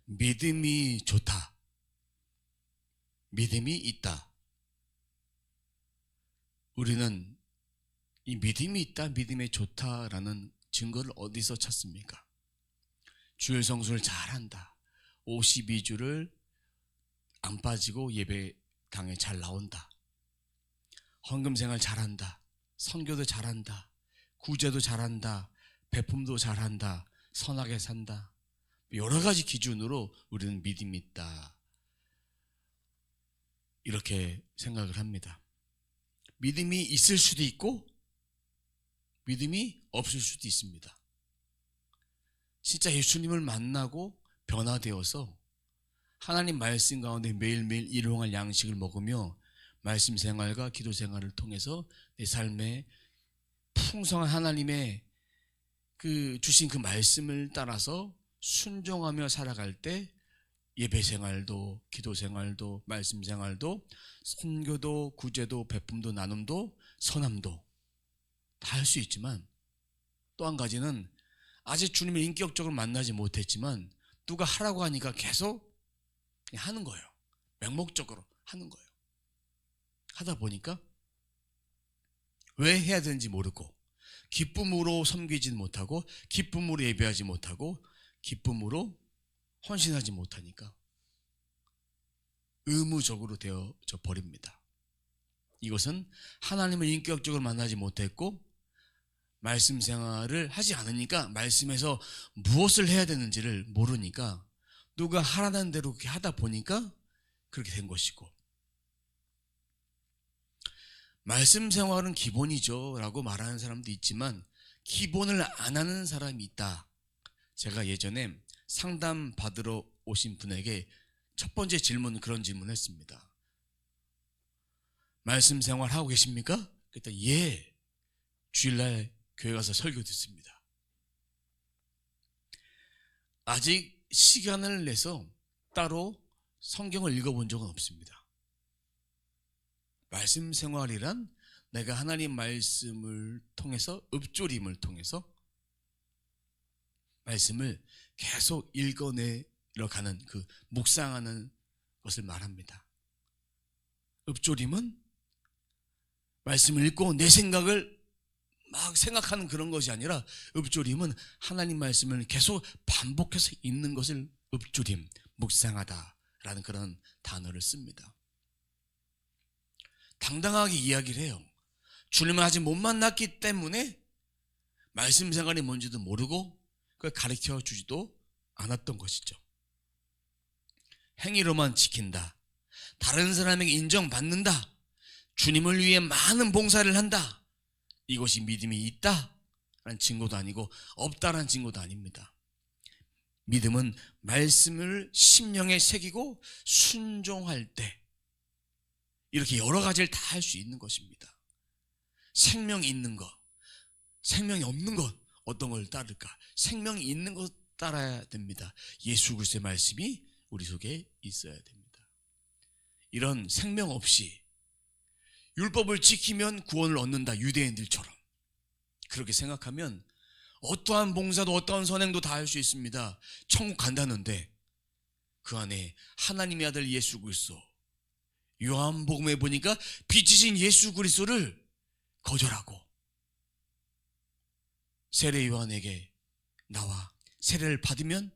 믿음이 좋다, 믿음이 있다. 우리는 이 믿음이 있다, 믿음이 좋다라는 증거를 어디서 찾습니까? 주일 성수를 잘한다, 52주를 안 빠지고 예배당에 잘 나온다, 헌금생활 잘한다, 선교도 잘한다, 구제도 잘한다, 베품도 잘한다, 선하게 산다, 여러 가지 기준으로 우리는 믿음이 있다, 이렇게 생각을 합니다. 믿음이 있을 수도 있고 믿음이 없을 수도 있습니다. 진짜 예수님을 만나고 변화되어서 하나님 말씀 가운데 매일매일 일용할 양식을 먹으며 말씀 생활과 기도 생활을 통해서 내 삶에 풍성한 하나님의 주신 그 말씀을 따라서 순종하며 살아갈 때 예배 생활도, 기도 생활도, 말씀 생활도, 선교도, 구제도, 베품도, 나눔도, 선함도 다 할 수 있지만, 또 한 가지는 아직 주님을 인격적으로 만나지 못했지만 누가 하라고 하니까 계속 하는 거예요. 맹목적으로 하는 거예요. 하다 보니까 왜 해야 되는지 모르고, 기쁨으로 섬기지 못하고, 기쁨으로 예배하지 못하고, 기쁨으로 헌신하지 못하니까 의무적으로 되어져 버립니다. 이것은 하나님을 인격적으로 만나지 못했고 말씀 생활을 하지 않으니까, 말씀에서 무엇을 해야 되는지를 모르니까 누가 하라는 대로 그렇게 하다 보니까 그렇게 된 것이고, 말씀 생활은 기본이죠 라고 말하는 사람도 있지만 기본을 안 하는 사람이 있다. 제가 예전에 상담 받으러 오신 분에게 첫 번째 질문은 그런 질문을 했습니다. 말씀 생활 하고 계십니까? 그랬더니 예, 주일날 교회 가서 설교 듣습니다. 아직 시간을 내서 따로 성경을 읽어본 적은 없습니다. 말씀 생활이란 내가 하나님 말씀을 통해서, 읊조림을 통해서 말씀을 계속 읽어내려 가는, 묵상하는 것을 말합니다. 읊조림은 말씀을 읽고 내 생각을 막 생각하는 그런 것이 아니라, 읊조림은 하나님 말씀을 계속 반복해서 읽는 것을 읊조림, 묵상하다라는 그런 단어를 씁니다. 당당하게 이야기를 해요. 주님을 아직 못 만났기 때문에 말씀 생활이 뭔지도 모르고 그걸 가르쳐 주지도 않았던 것이죠. 행위로만 지킨다, 다른 사람에게 인정받는다, 주님을 위해 많은 봉사를 한다, 이것이 믿음이 있다라는 증거도 아니고 없다라는 증거도 아닙니다. 믿음은 말씀을 심령에 새기고 순종할 때 이렇게 여러 가지를 다 할 수 있는 것입니다. 생명이 있는 것, 생명이 없는 것, 어떤 걸 따를까? 생명이 있는 것 따라야 됩니다. 예수 그리스도의 말씀이 우리 속에 있어야 됩니다. 이런 생명 없이 율법을 지키면 구원을 얻는다, 유대인들처럼 그렇게 생각하면 어떠한 봉사도 어떠한 선행도 다 할 수 있습니다. 천국 간다는데 그 안에 하나님의 아들 예수 그리스도, 요한복음에 보니까 빛이신 예수 그리스도를 거절하고 세례 요한에게 나와 세례를 받으면,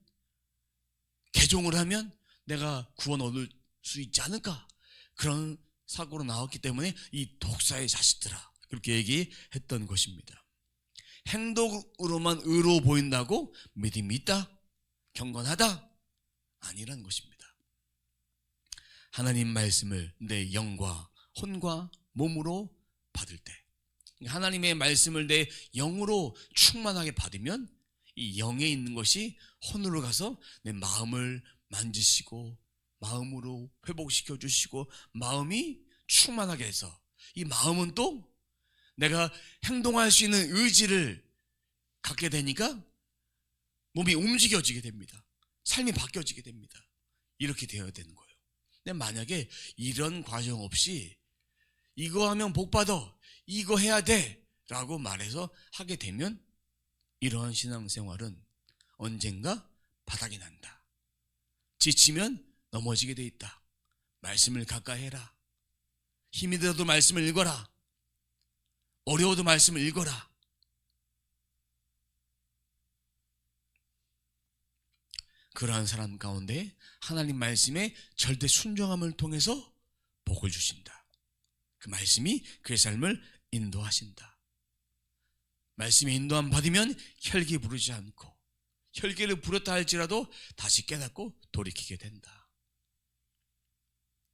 개종을 하면 내가 구원 얻을 수 있지 않을까, 그런 사고로 나왔기 때문에 이 독사의 자식들아, 그렇게 얘기했던 것입니다. 행동으로만 의로워 보인다고 믿음이 있다, 경건하다, 아니라는 것입니다. 하나님 말씀을 내 영과 혼과 몸으로 받을 때, 하나님의 말씀을 내 영으로 충만하게 받으면 이 영에 있는 것이 혼으로 가서 내 마음을 만지시고 마음으로 회복시켜 주시고 마음이 충만하게 해서, 이 마음은 또 내가 행동할 수 있는 의지를 갖게 되니까 몸이 움직여지게 됩니다. 삶이 바뀌어지게 됩니다. 이렇게 되어야 되는 거예요. 근데 만약에 이런 과정 없이 이거 하면 복 받아, 이거 해야 돼 라고 말해서 하게 되면 이러한 신앙생활은 언젠가 바닥이 난다. 지치면 넘어지게 돼 있다. 말씀을 가까이 해라. 힘이 들어도 말씀을 읽어라. 어려워도 말씀을 읽어라. 그러한 사람 가운데 하나님 말씀에 절대 순종함을 통해서 복을 주신다. 그 말씀이 그의 삶을 인도하신다. 말씀의 인도함 받으면 혈기 부르지 않고, 혈기를 부렸다 할지라도 다시 깨닫고 돌이키게 된다.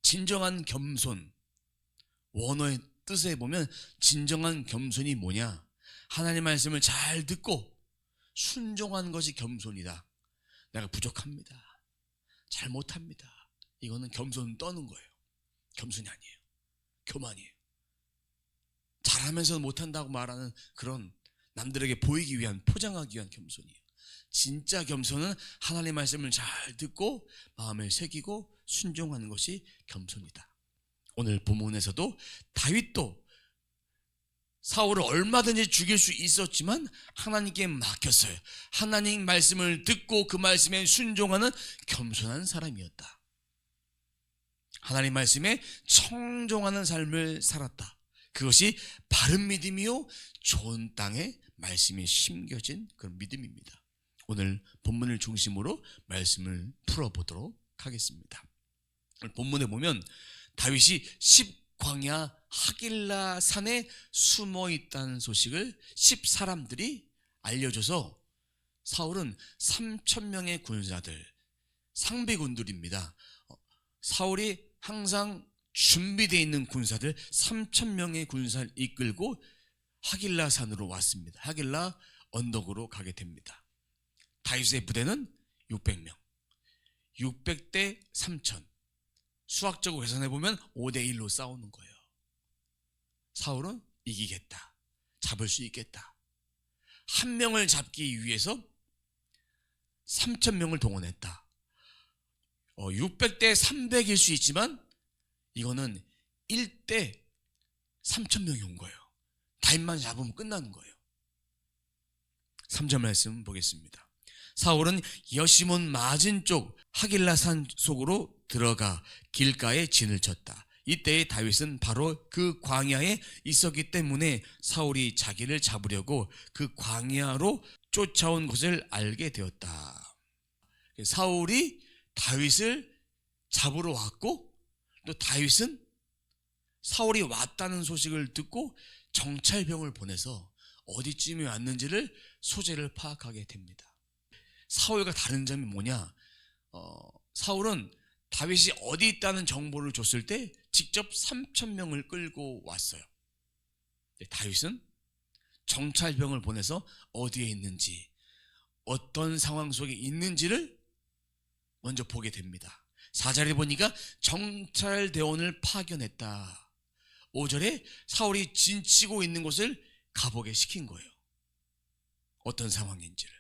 진정한 겸손, 원어의 뜻에 보면 진정한 겸손이 뭐냐? 하나님 말씀을 잘 듣고 순종한 것이 겸손이다. 내가 부족합니다. 잘 못합니다. 이거는 겸손 떠는 거예요. 겸손이 아니에요. 교만이에요. 잘하면서 못한다고 말하는 그런 남들에게 보이기 위한, 포장하기 위한 겸손이에요. 진짜 겸손은 하나님의 말씀을 잘 듣고 마음에 새기고 순종하는 것이 겸손이다. 오늘 본문에서도 다윗도 사울을 얼마든지 죽일 수 있었지만 하나님께 맡겼어요. 하나님 말씀을 듣고 그 말씀에 순종하는 겸손한 사람이었다. 하나님 말씀에 청종하는 삶을 살았다. 그것이 바른 믿음이요 좋은 땅에 말씀이 심겨진 그런 믿음입니다. 오늘 본문을 중심으로 말씀을 풀어보도록 하겠습니다. 본문에 보면 다윗이 광야 하길라 산에 숨어 있다는 소식을 10사람들이 알려줘서 사울은 3,000명의 군사들, 상비군들입니다. 사울이 항상 준비되어 있는 군사들 3,000명의 군사를 이끌고 하길라 산으로 왔습니다. 하길라 언덕으로 가게 됩니다. 다윗의 부대는 600명, 600대 3,000. 수학적으로 계산해보면 5대1로 싸우는 거예요. 사울은 이기겠다, 잡을 수 있겠다. 한 명을 잡기 위해서 3,000명을 동원했다. 600대 300일 수 있지만 이거는 1대 3,000명이 온 거예요. 다윗만 잡으면 끝나는 거예요. 3절 말씀 보겠습니다. 사울은 여시몬 맞은 쪽 하길라산 속으로 들어가 길가에 진을 쳤다. 이때에 다윗은 바로 그 광야에 있었기 때문에 사울이 자기를 잡으려고 그 광야로 쫓아온 것을 알게 되었다. 사울이 다윗을 잡으러 왔고, 또 다윗은 사울이 왔다는 소식을 듣고 정찰병을 보내서 어디쯤에 왔는지를 소재를 파악하게 됩니다. 사울과 다른 점이 뭐냐? 사울은 다윗이 어디 있다는 정보를 줬을 때 직접 3,000명을 끌고 왔어요. 다윗은 정찰병을 보내서 어디에 있는지, 어떤 상황 속에 있는지를 먼저 보게 됩니다. 4절에 보니까 정찰대원을 파견했다. 5절에 사울이 진치고 있는 곳을 가보게 시킨 거예요. 어떤 상황인지를.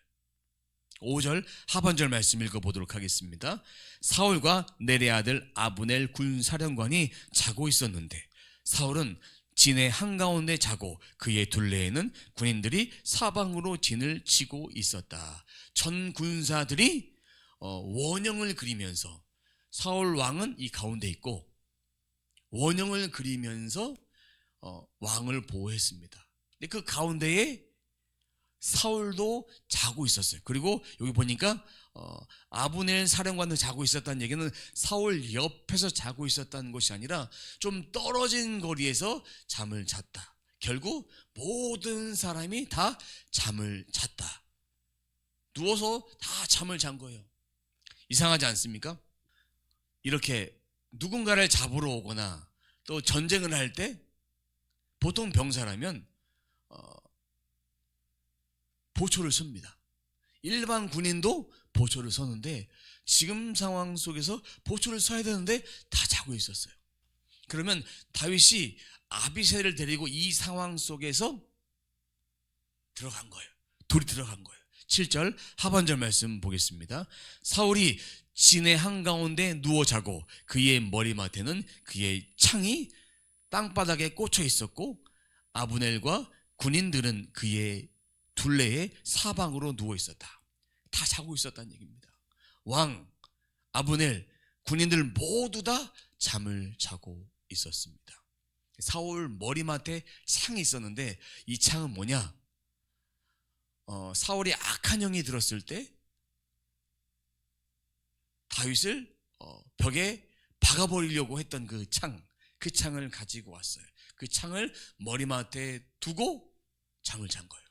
5절 하반절 말씀 읽어보도록 하겠습니다. 사울과 넬의 아들 아브넬 군사령관이 자고 있었는데 사울은 진의 한가운데 자고 그의 둘레에는 군인들이 사방으로 진을 치고 있었다. 전 군사들이 원형을 그리면서, 사울 왕은 이 가운데 있고 원형을 그리면서 왕을 보호했습니다. 근데 그 가운데에 사울도 자고 있었어요. 그리고 여기 보니까 아브넬 사령관도 자고 있었다는 얘기는 사울 옆에서 자고 있었다는 것이 아니라 좀 떨어진 거리에서 잠을 잤다. 결국 모든 사람이 다 잠을 잤다. 누워서 다 잠을 잔 거예요. 이상하지 않습니까? 이렇게 누군가를 잡으러 오거나 또 전쟁을 할 때 보통 병사라면 보초를 섭니다. 일반 군인도 보초를 서는데 지금 상황 속에서 보초를 서야 되는데 다 자고 있었어요. 그러면 다윗이 아비새를 데리고 이 상황 속에서 들어간 거예요. 둘이 들어간 거예요. 7절 하반절 말씀 보겠습니다. 사울이 진의 한가운데 누워 자고 그의 머리맡에는 그의 창이 땅바닥에 꽂혀 있었고 아브넬과 군인들은 그의 둘레에 사방으로 누워 있었다. 다 자고 있었다는 얘기입니다. 왕 아브넬, 군인들 모두 다 잠을 자고 있었습니다. 사울 머리맡에 창이 있었는데 이 창은 뭐냐? 사울이 악한 영이 들었을 때 다윗을 벽에 박아버리려고 했던 그 창을 가지고 왔어요. 그 창을 머리맡에 두고 잠을 잔 거예요.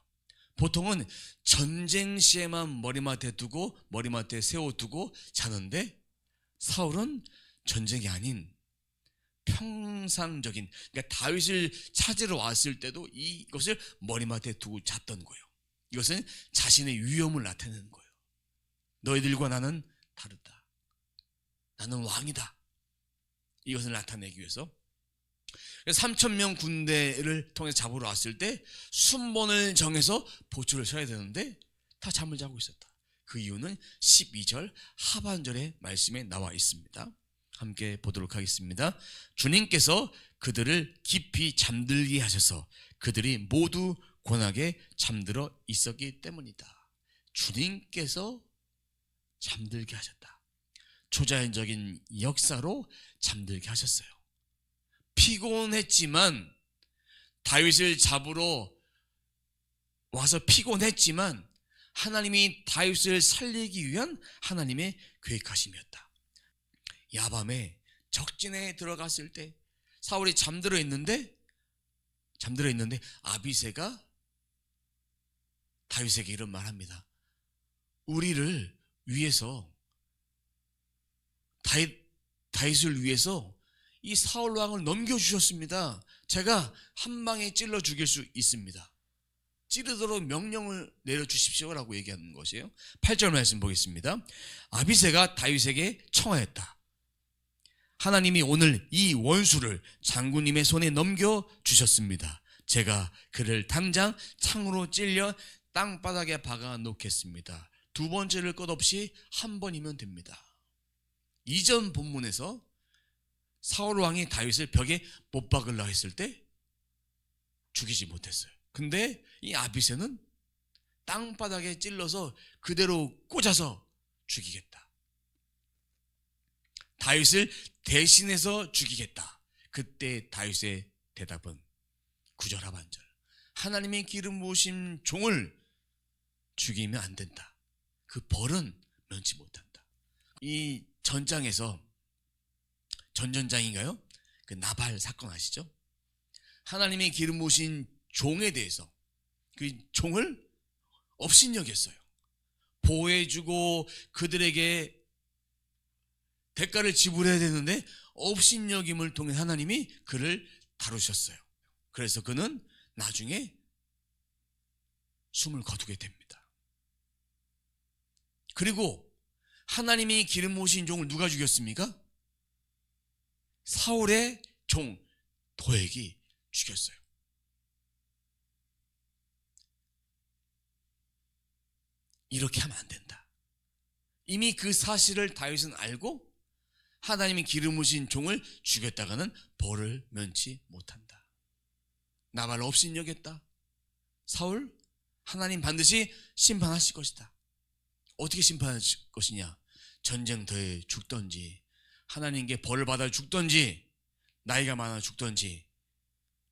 보통은 전쟁 시에만 머리맡에 두고 머리맡에 세워두고 자는데 사울은 전쟁이 아닌 평상적인, 그러니까 다윗을 찾으러 왔을 때도 이것을 머리맡에 두고 잤던 거예요. 이것은 자신의 위엄을 나타내는 거예요. 너희들과 나는 다르다. 나는 왕이다. 이것을 나타내기 위해서 3,000명 군대를 통해서 잡으러 왔을 때 순번을 정해서 보초를 서야 되는데 다 잠을 자고 있었다. 그 이유는 12절 하반절의 말씀에 나와 있습니다. 함께 보도록 하겠습니다. 주님께서 그들을 깊이 잠들게 하셔서 그들이 모두 고나게 잠들어 있었기 때문이다. 주님께서 잠들게 하셨다. 초자연적인 역사로 잠들게 하셨어요. 피곤했지만, 다윗을 잡으러 와서 피곤했지만 하나님이 다윗을 살리기 위한 하나님의 계획하심이었다. 야밤에 적진에 들어갔을 때 사울이 잠들어 있는데 아비새가 다윗에게 이런 말합니다. 우리를 위해서, 다윗을 위해서 이 사울 왕을 넘겨주셨습니다. 제가 한 방에 찔러 죽일 수 있습니다. 찌르도록 명령을 내려주십시오 라고 얘기하는 것이에요. 8절 말씀 보겠습니다. 아비새가 다윗에게 청하였다. 하나님이 오늘 이 원수를 장군님의 손에 넘겨주셨습니다. 제가 그를 당장 창으로 찔려 땅바닥에 박아 놓겠습니다. 두 번째를 끝없이 한 번이면 됩니다. 이전 본문에서 사울 왕이 다윗을 벽에 못 박으려 했을 때 죽이지 못했어요. 근데 이 아비새는 땅바닥에 찔러서 그대로 꽂아서 죽이겠다. 다윗을 대신해서 죽이겠다. 그때 다윗의 대답은 9절 하반절. 하나님의 기름 부으신 종을 죽이면 안 된다. 그 벌은 면치 못한다. 이 전장에서, 전전장인가요? 그 나발 사건 아시죠? 하나님의 기름 부으신 종에 대해서 그 종을 업신여겼어요. 보호해주고 그들에게 대가를 지불해야 되는데 업신여김을 통해 하나님이 그를 다루셨어요. 그래서 그는 나중에 숨을 거두게 됩니다. 그리고 하나님이 기름 부으신 종을 누가 죽였습니까? 사울의 종 도액이 죽였어요. 이렇게 하면 안 된다. 이미 그 사실을 다윗은 알고 하나님이 기름 부으신 종을 죽였다가는 벌을 면치 못한다. 나발 업신여겼다. 사울, 하나님 반드시 심판하실 것이다. 어떻게 심판하실 것이냐? 전쟁터에 죽던지, 하나님께 벌을 받아 죽던지, 나이가 많아 죽던지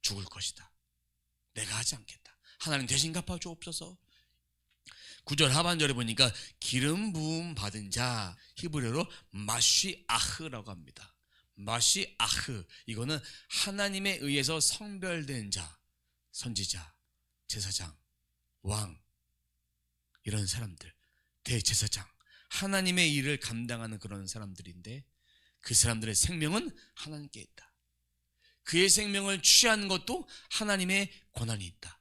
죽을 것이다. 내가 하지 않겠다. 하나님 대신 갚아 주옵소서. 9절 하반절에 보니까 기름 부음 받은 자, 히브리어로 마쉬아흐라고 합니다. 마쉬아흐, 이거는 하나님에 의해서 성별된 자, 선지자, 제사장, 왕, 이런 사람들, 대제사장, 하나님의 일을 감당하는 그런 사람들인데 그 사람들의 생명은 하나님께 있다. 그의 생명을 취하는 것도 하나님의 권한이 있다.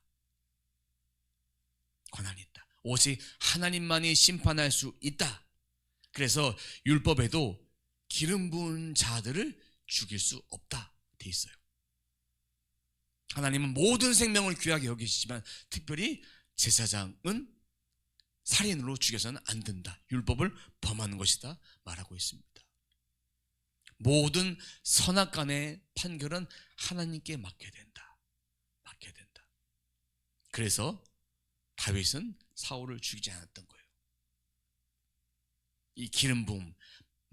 권한이 있다. 오직 하나님만이 심판할 수 있다. 그래서 율법에도 기름 부은 자들을 죽일 수 없다 돼 있어요. 하나님은 모든 생명을 귀하게 여기시지만 특별히 제사장은 살인으로 죽여서는 안 된다. 율법을 범하는 것이다 말하고 있습니다. 모든 선악간의 판결은 하나님께 맡겨야 된다. 맡겨야 된다. 그래서 다윗은 사울을 죽이지 않았던 거예요. 이 기름 부음,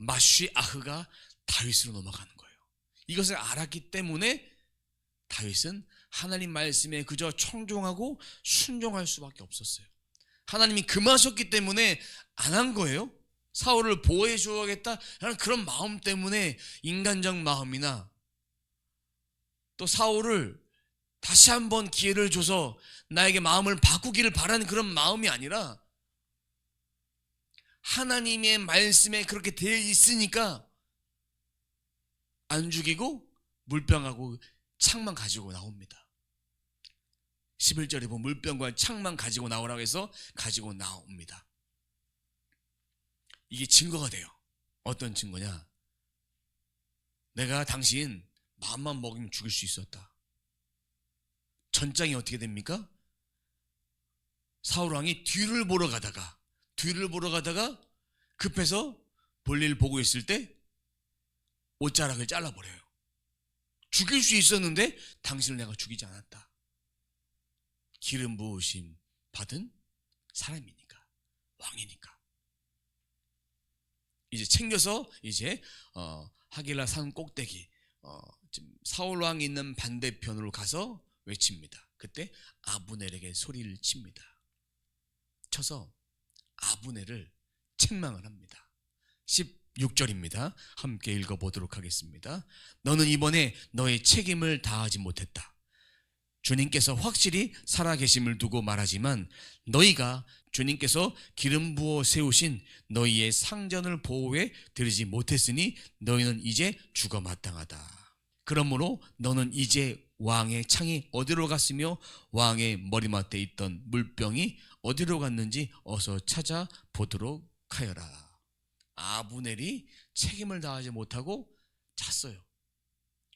마쉬아흐가 다윗으로 넘어가는 거예요. 이것을 알았기 때문에 다윗은 하나님 말씀에 그저 청종하고 순종할 수밖에 없었어요. 하나님이 금하셨기 때문에 안 한 거예요. 사울을 보호해 주어야겠다라는 그런 마음 때문에, 인간적 마음이나 또 사울을 다시 한번 기회를 줘서 나에게 마음을 바꾸기를 바라는 그런 마음이 아니라, 하나님의 말씀에 그렇게 되어 있으니까 안 죽이고 물병하고 창만 가지고 나옵니다. 11절에 보면 물병과 창만 가지고 나오라고 해서 가지고 나옵니다. 이게 증거가 돼요. 어떤 증거냐? 내가 당신 마음만 먹이면 죽일 수 있었다. 전장이 어떻게 됩니까? 사울 왕이 뒤를 보러 가다가 급해서 볼일 보고 있을 때 옷자락을 잘라버려요. 죽일 수 있었는데 당신을 내가 죽이지 않았다. 기름 부으심 받은 사람이니까, 왕이니까. 이제 챙겨서 하길라 산 꼭대기, 지금 사울 왕이 있는 반대편으로 가서 외칩니다. 그때 아브넬에게 소리를 칩니다. 쳐서 아브넬을 책망을 합니다. 16절입니다. 함께 읽어보도록 하겠습니다. 너는 이번에 너의 책임을 다하지 못했다. 주님께서 확실히 살아계심을 두고 말하지만 너희가 주님께서 기름 부어 세우신 너희의 상전을 보호해 드리지 못했으니 너희는 이제 죽어 마땅하다. 그러므로 너는 이제 왕의 창이 어디로 갔으며 왕의 머리맡에 있던 물병이 어디로 갔는지 어서 찾아보도록 하여라. 아브넬이 책임을 다하지 못하고 잤어요.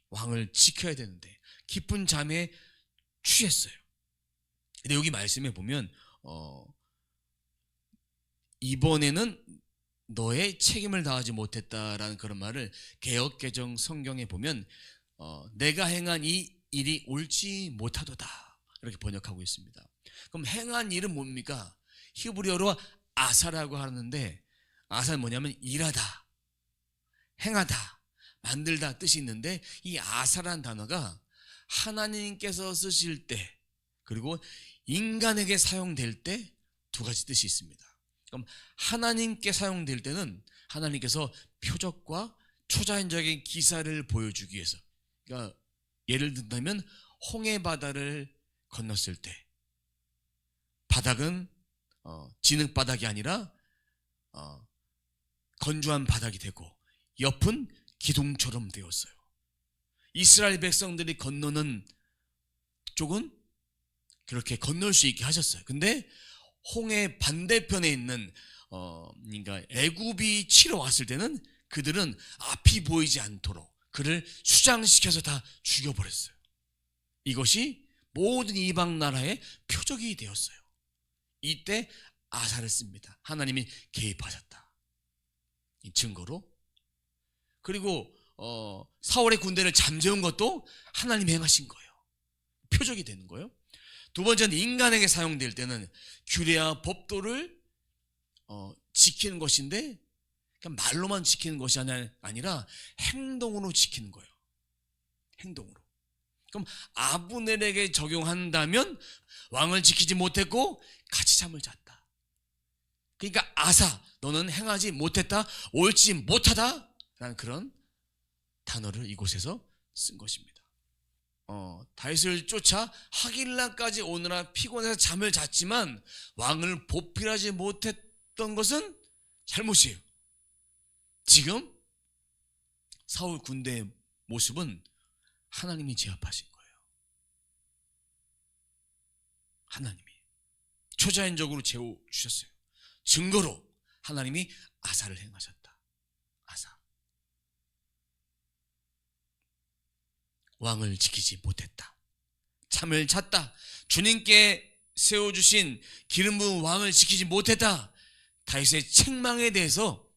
왕을 지켜야 되는데 깊은 잠에 취했어요. 근데 여기 말씀에 보면 이번에는 너의 책임을 다하지 못했다라는 그런 말을 개역개정 성경에 보면 내가 행한 이 일이 옳지 못하도다 이렇게 번역하고 있습니다. 그럼 행한 일은 뭡니까? 히브리어로 아사라고 하는데, 아사는 뭐냐면 일하다, 행하다, 만들다 뜻이 있는데, 이 아사라는 단어가 하나님께서 쓰실 때 그리고 인간에게 사용될 때 두 가지 뜻이 있습니다. 그럼 하나님께 사용될 때는 하나님께서 표적과 초자연적인 기사를 보여주기 위해서, 그러니까 예를 든다면 홍해 바다를 건넜을 때 바닥은 진흙 바닥이 아니라 건조한 바닥이 되고 옆은 기둥처럼 되었어요. 이스라엘 백성들이 건너는 쪽은 그렇게 건널 수 있게 하셨어요. 근데 홍해 반대편에 있는 그러니까 애굽이 치러 왔을 때는 그들은 앞이 보이지 않도록 그를 수장시켜서 다 죽여버렸어요. 이것이 모든 이방 나라의 표적이 되었어요. 이때 아사를 씁니다. 하나님이 개입하셨다, 이 증거로. 그리고 사울의 군대를 잠재운 것도 하나님이 행하신 거예요. 표적이 되는 거예요. 두 번째는 인간에게 사용될 때는 규례와 법도를 지키는 것인데, 그냥 말로만 지키는 것이 아니라 행동으로 지키는 거예요. 행동으로. 그럼 아브넬에게 적용한다면 왕을 지키지 못했고 같이 잠을 잤다. 그러니까 아사, 너는 행하지 못했다, 옳지 못하다 라는 그런 단어를 이곳에서 쓴 것입니다. 다윗을 쫓아 하길라까지 오느라 피곤해서 잠을 잤지만 왕을 보필하지 못했던 것은 잘못이에요. 지금 사울 군대의 모습은 하나님이 제압하신 거예요. 하나님이 초자연적으로 재워주셨어요. 증거로 하나님이 아사를 행하셨다. 아사, 왕을 지키지 못했다, 잠을 잤다, 주님께 세워주신 기름 부은 왕을 지키지 못했다. 다윗의 책망에 대해서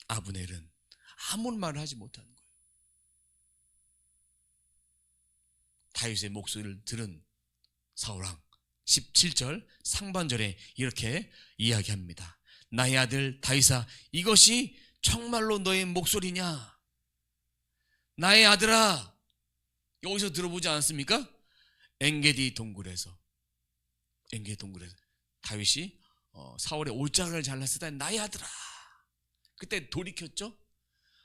아브넬은 아무런 말을 하지 못하는 거예요. 다윗의 목소리를 들은 사울왕 17절 상반절에 이렇게 이야기합니다. 나의 아들 다윗아, 이것이 정말로 너의 목소리냐? 나의 아들아. 여기서 들어보지 않았습니까? 엔게디 동굴에서 다윗이 사울의 올장을 잘랐을 때 나의 아들아. 그때 돌이켰죠.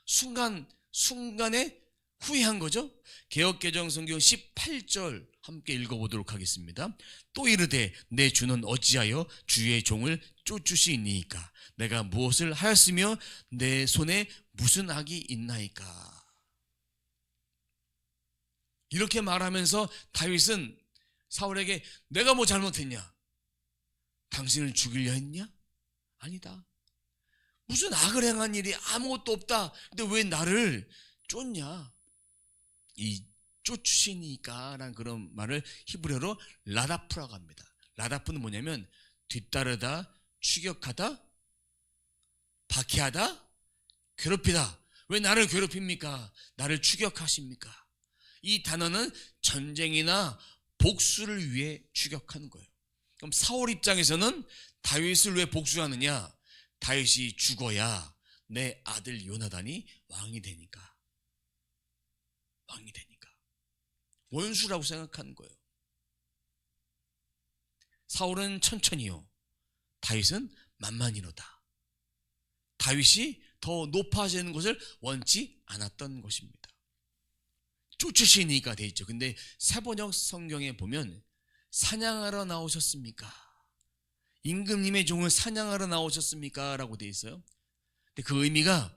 순간에 후회한 거죠. 개역개정성경 18절 함께 읽어보도록 하겠습니다. 또 이르되 내 주는 어찌하여 주의 종을 쫓으시니이까? 내가 무엇을 하였으며 내 손에 무슨 악이 있나이까? 이렇게 말하면서 다윗은 사울에게 내가 뭐 잘못했냐? 당신을 죽이려 했냐? 아니다. 무슨 악을 행한 일이 아무것도 없다. 근데 왜 나를 쫓냐? 이 쫓으시니까 라는 그런 말을 히브리어로 라다프라고 합니다. 라다프는 뭐냐면 뒤따르다, 추격하다, 박해하다, 괴롭히다. 왜 나를 괴롭힙니까? 나를 추격하십니까? 이 단어는 전쟁이나 복수를 위해 추격하는 거예요. 그럼 사울 입장에서는 다윗을 왜 복수하느냐? 다윗이 죽어야 내 아들 요나단이 왕이 되니까. 원수라고 생각하는 거예요. 사울은 천천히요, 다윗은 만만히로다. 다윗이 더 높아지는 것을 원치 않았던 것입니다. 쫓으시니까 돼 있죠. 근데 세번역 성경에 보면 사냥하러 나오셨습니까? 임금님의 종을 사냥하러 나오셨습니까? 라고 돼 있어요. 근데 그 의미가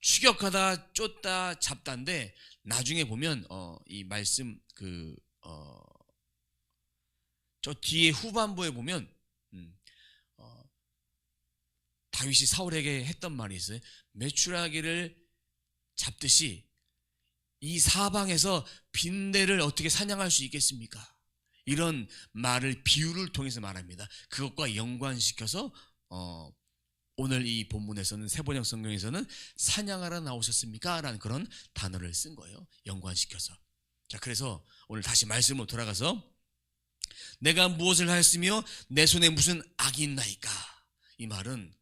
추격하다, 쫓다, 잡다인데 나중에 보면 이 말씀 저 뒤에 후반부에 보면 다윗이 사울에게 했던 말이 있어요. 메추라기를 잡듯이 이 사방에서 빈대를 어떻게 사냥할 수 있겠습니까? 이런 말을 비유를 통해서 말합니다. 그것과 연관시켜서 오늘 이 본문에서는 세번역 성경에서는 사냥하러 나오셨습니까? 라는 그런 단어를 쓴 거예요. 연관시켜서. 자, 그래서 오늘 다시 말씀으로 돌아가서 내가 무엇을 하였으며 내 손에 무슨 악이 있나이까? 이 말은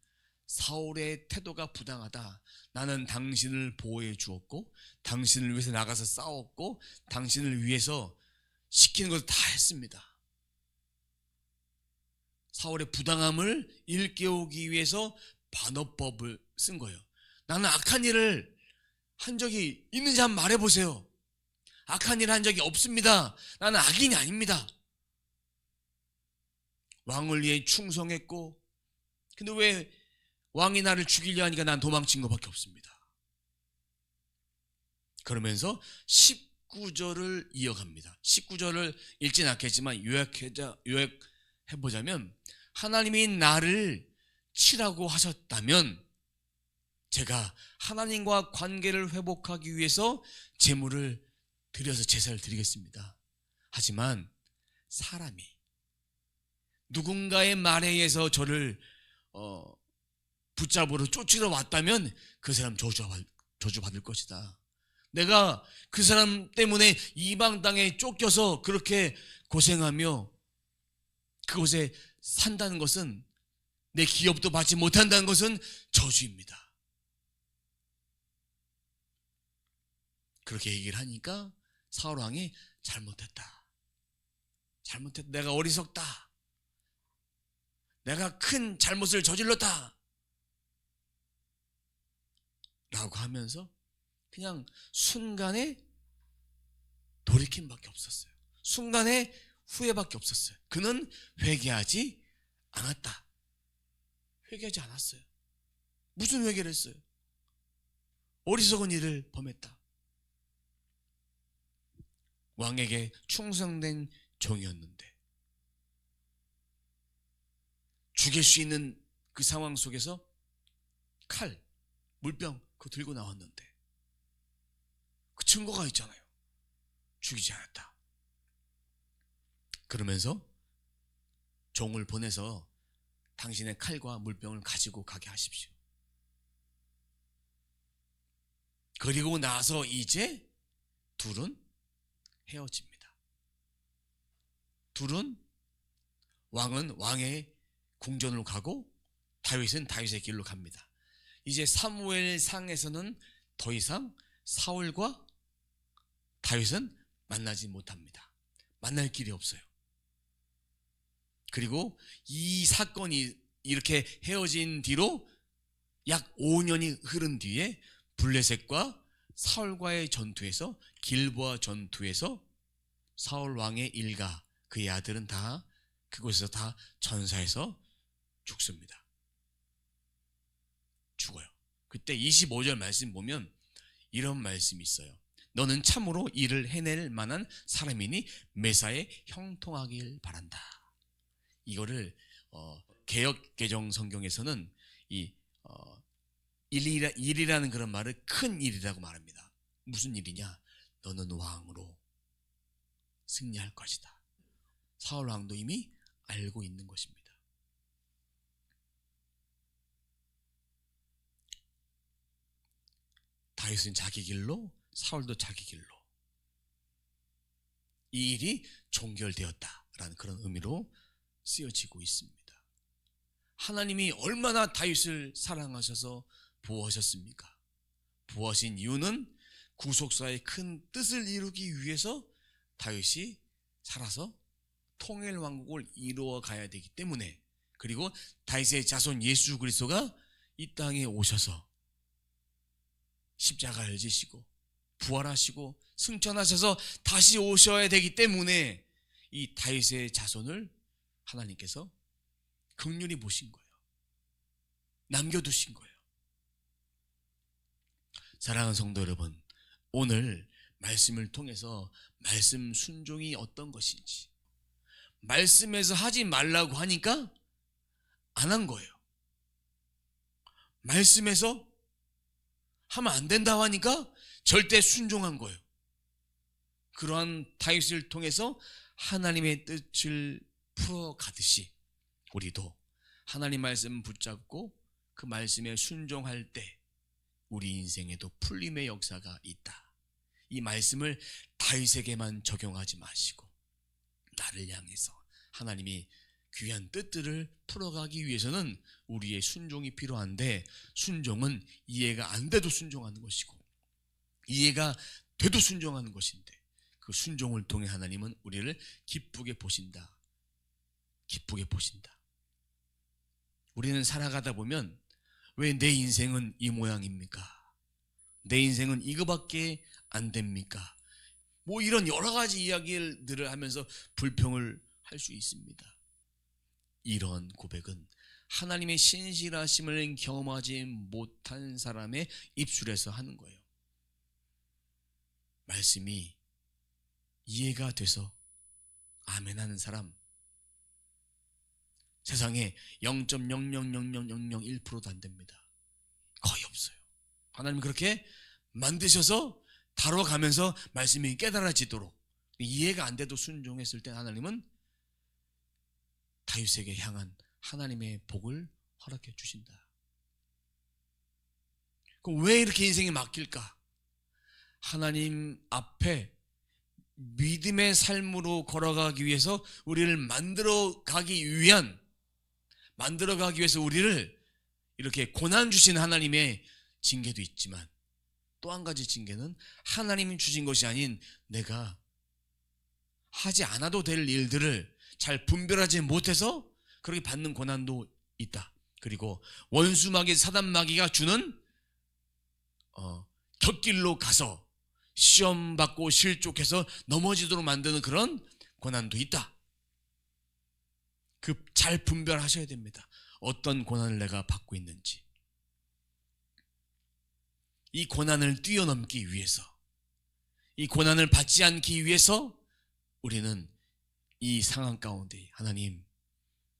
사울의 태도가 부당하다. 나는 당신을 보호해 주었고 당신을 위해서 나가서 싸웠고 당신을 위해서 시키는 것을 다 했습니다. 사울의 부당함을 일깨우기 위해서 반어법을 쓴 거예요. 나는 악한 일을 한 적이 있는지 한번 말해보세요. 악한 일을 한 적이 없습니다. 나는 악인이 아닙니다. 왕을 위해 충성했고, 근데 왜 왕이 나를 죽이려 하니까 난 도망친 것밖에 없습니다. 그러면서 19절을 이어갑니다. 19절을 읽진 않겠지만 요약해보자면 하나님이 나를 치라고 하셨다면 제가 하나님과 관계를 회복하기 위해서 제물을 드려서 제사를 드리겠습니다. 하지만 사람이 누군가의 말에 의해서 저를 붙잡으러 쫓으러 왔다면 그 사람 저주받을 것이다. 내가 그 사람 때문에 이방 땅에 쫓겨서 그렇게 고생하며 그곳에 산다는 것은, 내 기업도 받지 못한다는 것은 저주입니다. 그렇게 얘기를 하니까 사울 왕이 잘못했다. 내가 어리석다. 내가 큰 잘못을 저질렀다. 라고 하면서 그냥 순간에 돌이킴밖에 없었어요. 순간에 후회밖에 없었어요. 그는 회개하지 않았다. 회개하지 않았어요. 무슨 회개를 했어요? 어리석은 일을 범했다. 왕에게 충성된 종이었는데 죽일 수 있는 그 상황 속에서 칼, 물병 그거 들고 나왔는데 그 증거가 있잖아요. 죽이지 않았다. 그러면서 종을 보내서 당신의 칼과 물병을 가지고 가게 하십시오. 그리고 나서 이제 둘은 헤어집니다. 왕은 왕의 궁전으로 가고 다윗은 다윗의 길로 갑니다. 이제 사무엘상에서는 더 이상 사울과 다윗은 만나지 못합니다. 만날 길이 없어요. 그리고 이 사건이 이렇게 헤어진 뒤로 약 5년이 흐른 뒤에 블레셋과 사울과의 전투에서, 길보아 전투에서 사울 왕의 일가, 그의 아들은 다 그곳에서 다 전사해서 죽습니다. 죽어요. 그때 25절 말씀 보면 이런 말씀이 있어요. 너는 참으로 일을 해낼 만한 사람이니 매사에 형통하길 바란다. 이거를 개역 개정 성경에서는 이 일이라는 그런 말을 큰 일이라고 말합니다. 무슨 일이냐? 너는 왕으로 승리할 것이다. 사울 왕도 이미 알고 있는 것입니다. 다윗은 자기 길로, 사울도 자기 길로. 이 일이 종결되었다라는 그런 의미로 쓰여지고 있습니다. 하나님이 얼마나 다윗을 사랑하셔서 보호하셨습니까? 보호하신 이유는 구속사의 큰 뜻을 이루기 위해서 다윗이 살아서 통일 왕국을 이루어 가야 되기 때문에, 그리고 다윗의 자손 예수 그리스도가 이 땅에 오셔서 십자가를 지시고 부활하시고 승천하셔서 다시 오셔야 되기 때문에 이 다윗의 자손을 하나님께서 긍휼히 보신 거예요. 남겨두신 거예요. 사랑하는 성도 여러분, 오늘 말씀을 통해서 말씀 순종이 어떤 것인지, 말씀에서 하지 말라고 하니까 안 한 거예요. 말씀에서 하면 안 된다고 하니까 절대 순종한 거예요. 그러한 다윗을 통해서 하나님의 뜻을 풀어가듯이 우리도 하나님 말씀 붙잡고 그 말씀에 순종할 때 우리 인생에도 풀림의 역사가 있다. 이 말씀을 다윗에게만 적용하지 마시고 나를 향해서 하나님이 귀한 뜻들을 풀어가기 위해서는 우리의 순종이 필요한데, 순종은 이해가 안 돼도 순종하는 것이고 이해가 돼도 순종하는 것인데, 그 순종을 통해 하나님은 우리를 기쁘게 보신다. 기쁘게 보신다. 우리는 살아가다 보면 왜 내 인생은 이 모양입니까? 내 인생은 이거밖에 안 됩니까? 뭐 이런 여러 가지 이야기들을 하면서 불평을 할 수 있습니다. 이런 고백은 하나님의 신실하심을 경험하지 못한 사람의 입술에서 하는 거예요. 말씀이 이해가 돼서 아멘 하는 사람, 세상에 0.0000001%도 안 됩니다. 거의 없어요. 하나님 그렇게 만드셔서 다뤄가면서 말씀이 깨달아지도록, 이해가 안 돼도 순종했을 때 하나님은 다윗에게 향한 하나님의 복을 허락해 주신다. 그럼 왜 이렇게 인생이 막힐까? 하나님 앞에 믿음의 삶으로 걸어가기 위해서 우리를 만들어가기 위해서 우리를 이렇게 고난 주신 하나님의 징계도 있지만, 또 한 가지 징계는 하나님이 주신 것이 아닌 내가 하지 않아도 될 일들을 잘 분별하지 못해서 그렇게 받는 고난도 있다. 그리고 원수마귀 사단마귀가 주는 곁길로 가서 시험 받고 실족해서 넘어지도록 만드는 그런 고난도 있다. 그 잘 분별하셔야 됩니다. 어떤 고난을 내가 받고 있는지. 이 고난을 뛰어넘기 위해서, 이 고난을 받지 않기 위해서 우리는 이 상황 가운데 하나님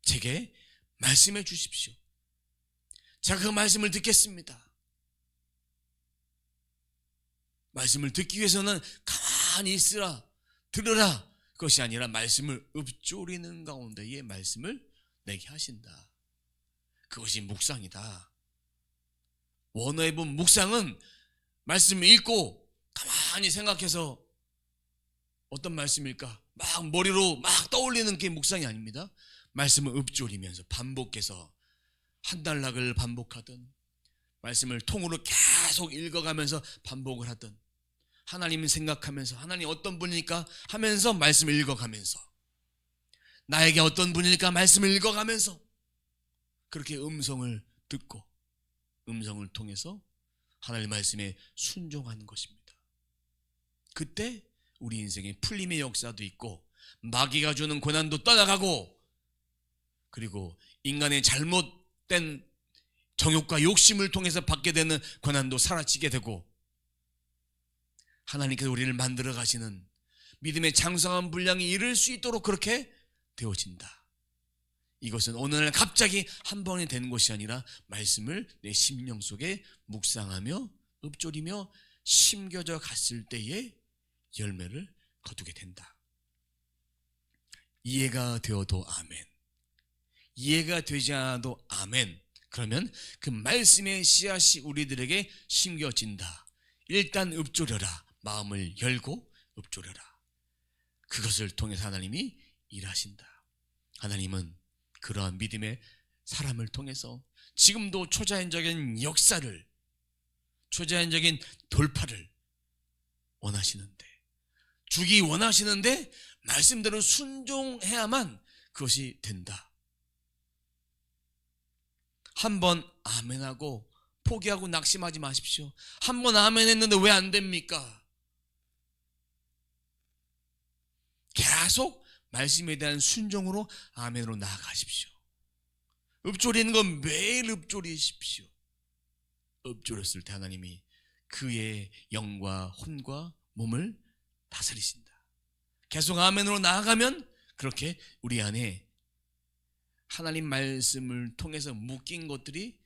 제게 말씀해 주십시오. 제가 그 말씀을 듣겠습니다. 말씀을 듣기 위해서는 가만히 있으라, 들으라, 그것이 아니라 말씀을 읊조리는 가운데에 말씀을 내게 하신다. 그것이 묵상이다. 원어에 본 묵상은 말씀을 읽고 가만히 생각해서 어떤 말씀일까? 막 머리로 막 떠올리는 게 묵상이 아닙니다. 말씀을 읊조리면서 반복해서 한 단락을 반복하든 말씀을 통으로 계속 읽어가면서 반복을 하던, 하나님을 생각하면서 하나님 어떤 분일까 하면서 말씀을 읽어가면서, 나에게 어떤 분일까 말씀을 읽어가면서 그렇게 음성을 듣고 음성을 통해서 하나님의 말씀에 순종하는 것입니다. 그때 우리 인생에 풀림의 역사도 있고 마귀가 주는 고난도 떠나가고, 그리고 인간의 잘못된 정욕과 욕심을 통해서 받게 되는 고난도 사라지게 되고, 하나님께서 우리를 만들어 가시는 믿음의 장성한 분량이 이룰 수 있도록 그렇게 되어진다. 이것은 어느 날 갑자기 한 번에 되는 것이 아니라 말씀을 내 심령 속에 묵상하며 읊조리며 심겨져 갔을 때에 열매를 거두게 된다. 이해가 되어도 아멘, 이해가 되지 않아도 아멘. 그러면 그 말씀의 씨앗이 우리들에게 심겨진다. 일단 읊조려라. 마음을 열고 읊조려라. 그것을 통해서 하나님이 일하신다. 하나님은 그러한 믿음의 사람을 통해서 지금도 초자연적인 역사를, 초자연적인 돌파를 원하시는데, 주기 원하시는데 말씀대로 순종해야만 그것이 된다. 한번 아멘하고 포기하고 낙심하지 마십시오. 한번 아멘했는데 왜 안 됩니까? 계속 말씀에 대한 순종으로 아멘으로 나아가십시오. 읊조리는 건 매일 읊조리십시오. 읊조렸을 때 하나님이 그의 영과 혼과 몸을 다스리신다. 계속 아멘으로 나아가면 그렇게 우리 안에 하나님 말씀을 통해서 묶인 것들이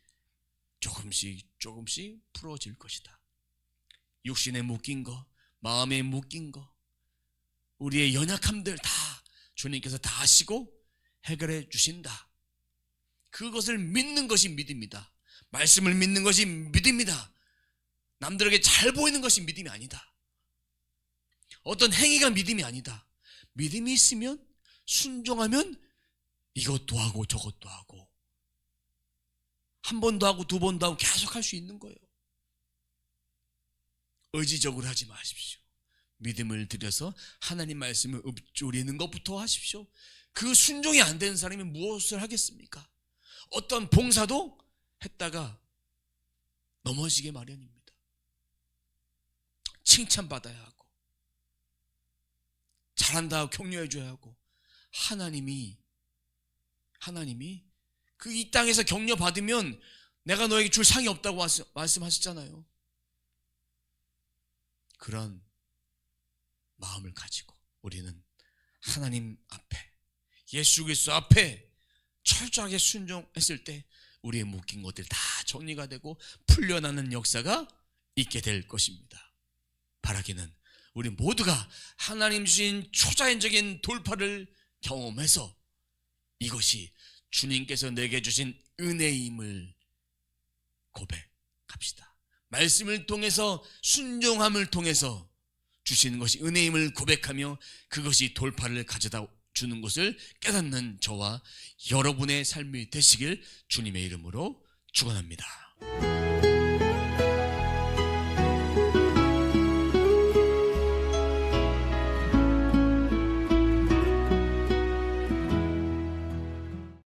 조금씩 풀어질 것이다. 육신에 묶인 거, 마음에 묶인 거, 우리의 연약함들 다 주님께서 다 아시고 해결해 주신다. 그것을 믿는 것이 믿음이다. 말씀을 믿는 것이 믿음이다. 남들에게 잘 보이는 것이 믿음이 아니다. 어떤 행위가 믿음이 아니다. 믿음이 있으면, 순종하면 이것도 하고 저것도 하고, 한 번도 하고 두 번도 하고 계속 할 수 있는 거예요. 의지적으로 하지 마십시오. 믿음을 들여서 하나님 말씀을 읊조리는 것부터 하십시오. 그 순종이 안 되는 사람이 무엇을 하겠습니까? 어떤 봉사도 했다가 넘어지게 마련입니다. 칭찬받아야 하고 잘한다 하고 격려해 줘야 하고, 하나님이 그 이 땅에서 격려 받으면 내가 너에게 줄 상이 없다고 말씀하셨잖아요. 그런 마음을 가지고 우리는 하나님 앞에, 예수 그리스도 앞에 철저하게 순종했을 때 우리의 묶인 것들 다 정리가 되고 풀려나는 역사가 있게 될 것입니다. 바라기는 우리 모두가 하나님 주신 초자연적인 돌파를 경험해서 이것이 주님께서 내게 주신 은혜임을 고백합시다. 말씀을 통해서, 순종함을 통해서 주시는 것이 은혜임을 고백하며 그것이 돌파를 가져다 주는 것을 깨닫는 저와 여러분의 삶이 되시길 주님의 이름으로 축원합니다.